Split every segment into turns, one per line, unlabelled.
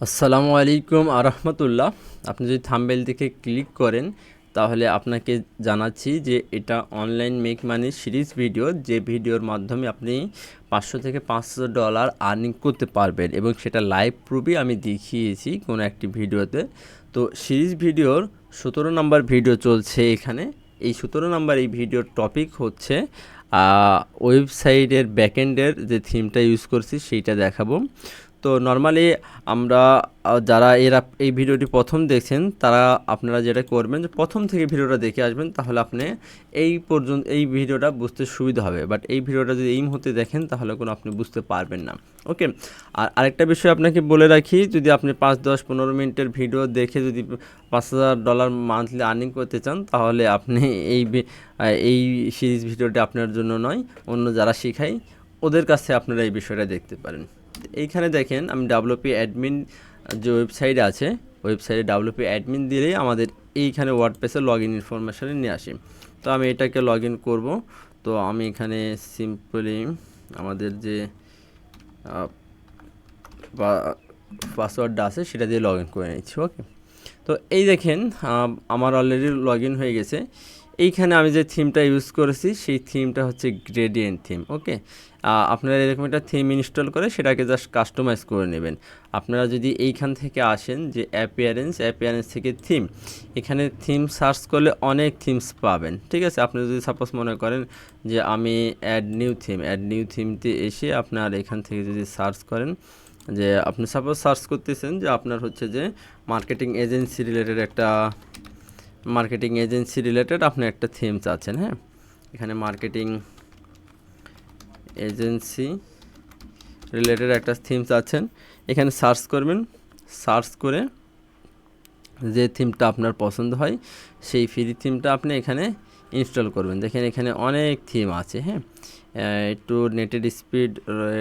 আসসালামু আলাইকুম আরহামতুল্লাহ। আপনি যদি থাম্বনেল দেখে ক্লিক করেন তাহলে আপনাকে জানাচ্ছি যে এটা online make money series video, যে ভিডিওর মাধ্যমে আপনি 500 থেকে $500 আর্নিং করতে পারবেন এবং সেটা লাইভ প্রুফই আমি দেখিয়েছি কোনো একটি ভিডিওতে। তো সিরিজ ভিডিওর 17 নম্বর ভিডিও চলছে এখানে। এই 17 নম্বর এই ভিডিওর টপিক হচ্ছে ওয়েবসাইটের ব্যাকএন্ডের যে থিমটা ইউজ করছি সেইটা দেখাবো। তো নর্মালি আমরা যারা এই ভিডিওটি প্রথম দেখছেন তারা আপনারা যেটা করবেন যে প্রথম থেকে ভিডিওটা দেখে আসবেন, তাহলে আপনি এই ভিডিওটা বুঝতে সুবিধা হবে। বাট এই ভিডিওটা যদি এই মুহূর্তে দেখেন তাহলে কোনো আপনি বুঝতে পারবেন না। ওকে, আর আরেকটা বিষয় আপনাকে বলে রাখি, যদি আপনি 5-10-15 মিনিটের ভিডিও দেখে যদি $5,000 মান্থলি আর্নিং করতে চান তাহলে আপনি এই সিরিজ ভিডিওটি আপনার জন্য নয়, অন্য যারা শেখায় ওদের কাছে আপনারা এই বিষয়টা দেখতে পারেন। এইখানে দেখেন আমি WP অ্যাডমিন যে ওয়েবসাইট আছে, ওয়েবসাইটে WP অ্যাডমিন দিলেই আমাদের এইখানে ওয়ার্ডপ্রেসে লগ ইন ইনফরমেশানে নিয়ে আসি। তো আমি এটাকে লগ ইন করবো। তো আমি এখানে সিম্পলি আমাদের যে পাসওয়ার্ডটা আছে সেটা দিয়ে লগ ইন করে নিচ্ছি। ওকে, তো এই দেখেন আমার অলরেডি লগ ইন হয়ে গেছে। এইখানে আমি যে থিমটা ইউজ করেছি সেই থিমটা হচ্ছে গ্রেডিয়েন্ট থিম। ওকে, আপনারা এরকম একটা থিম ইনস্টল করে সেটাকে জাস্ট কাস্টমাইজ করে নেবেন। আপনারা যদি এইখান থেকে আসেন যে অ্যাপিয়ারেন্স থেকে থিম, এখানে থিম সার্চ করলে অনেক থিমস পাবেন। ঠিক আছে, আপনি যদি সাপোজ মনে করেন যে আমি অ্যাড নিউ থিমতে এসে আপনার এখান থেকে যদি সার্চ করেন, যে আপনি সাপোজ সার্চ করতেছেন যে আপনার হচ্ছে যে মার্কেটিং এজেন্সি রিলেটেড আপনি একটা থিম চাচ্ছেন। হ্যাঁ, এখানে মার্কেটিং এজেন্সি রিলেটেড একটা থিম চাচ্ছেন, এখানে সার্চ করবেন। সার্চ করে যে থিমটা আপনার পছন্দ হয় সেই ফ্রি থিমটা আপনি এখানে ইনস্টল করবেন। দেখেন এখানে অনেক থিম আছে। হ্যাঁ, একটু নেটের স্পিড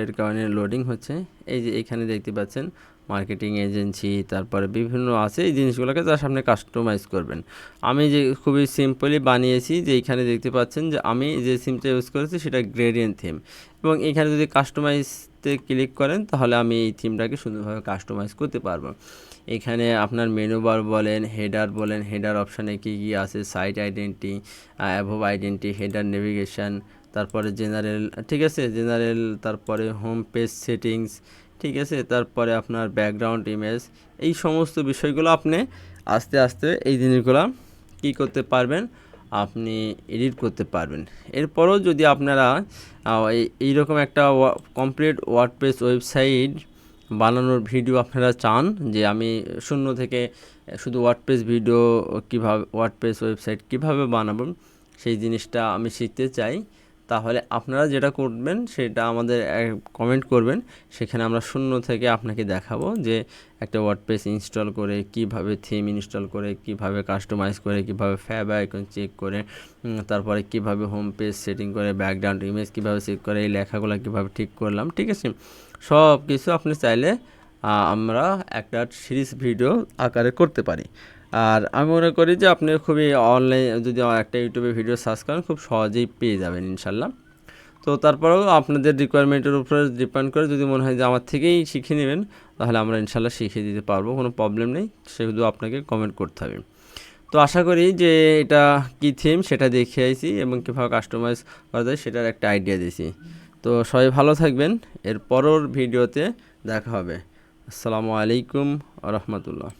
এর কারণে লোডিং হচ্ছে। এই যে এখানে দেখতে পাচ্ছেন মার্কেটিং এজেন্সি, তারপরে বিভিন্ন আছে। এই জিনিসগুলোকে জাস্ট আপনি কাস্টমাইজ করবেন। আমি যে খুবই সিম্পলি বানিয়েছি, যে এইখানে দেখতে পাচ্ছেন যে আমি যে থিমটা ইউজ করেছি সেটা গ্রেডিয়েন্ট থিম, এবং এখানে যদি কাস্টমাইজতে ক্লিক করেন তাহলে আমি এই থিমটাকে সুন্দরভাবে কাস্টমাইজ করতে পারবো। এখানে আপনার মেনু বার বলেন, হেডার অপশানে কী কী আছে, site identity, above identity, header navigation, তারপরে জেনারেল, ঠিক আছে, তারপরে হোম পেজ সেটিংস, ঠিক আছে, তারপরে আপনার ব্যাকগ্রাউন্ড ইমেজ, এই সমস্ত বিষয়গুলো আপনি আস্তে আস্তে এই জিনিসগুলো কী করতে পারবেন, আপনি এডিট করতে পারবেন। এরপরও যদি আপনারা এইরকম একটা কমপ্লিট ওয়ার্ডপ্রেস ওয়েবসাইট বানানোর ভিডিও আপনারা চান, যে আমি শূন্য থেকে শুধু ওয়ার্ডপ্রেস ওয়েবসাইট কীভাবে বানাবো সেই জিনিসটা আমি শিখতে চাই, তাহলে আপনারা যেটা করবেন সেটা আমাদের কমেন্ট করবেন। সেখানে আমরা শূন্য থেকে আপনাকে দেখাবো যে একটা ওয়ার্ডপ্রেস ইনস্টল করে, কিভাবে থিম ইনস্টল করে, কিভাবে কাস্টমাইজ করে, কিভাবে ফ্যাব আইকন চেক করে, তারপরে কিভাবে হোম পেজ সেটিং করে, ব্যাকগ্রাউন্ড ইমেজ কিভাবে চেক করে, এই লেখাগুলো কিভাবে ঠিক করলাম। ঠিক আছে, সব কিছু আপনি চাইলে আমরা একটা সিরিজ ভিডিও আকারে করতে পারি। আর আমি মনে করি যে আপনি খুবই অনলাইন যদি একটা ইউটিউবে ভিডিও সার্চ করেন খুব সহজেই পেয়ে যাবেন ইনশাল্লাহ। তো তারপরেও আপনাদের রিকোয়ারমেন্টের উপরে ডিপেন্ড করে, যদি মনে হয় যে আমার থেকেই শিখে নেবেন তাহলে আমরা ইনশাল্লাহ শিখিয়ে দিতে পারবো, কোনো প্রবলেম নেই। শুধু আপনাকে কমেন্ট করতে হবে। তো আশা করি যে এটা কী থিম সেটা দেখিয়েছি এবং কীভাবে কাস্টমাইজ করা যায় সেটার একটা আইডিয়া দিয়েছি। তো সবাই ভালো থাকবেন, এর পরের ভিডিওতে দেখা হবে। আসসালামু আলাইকুম আ রহমতুল্লাহ।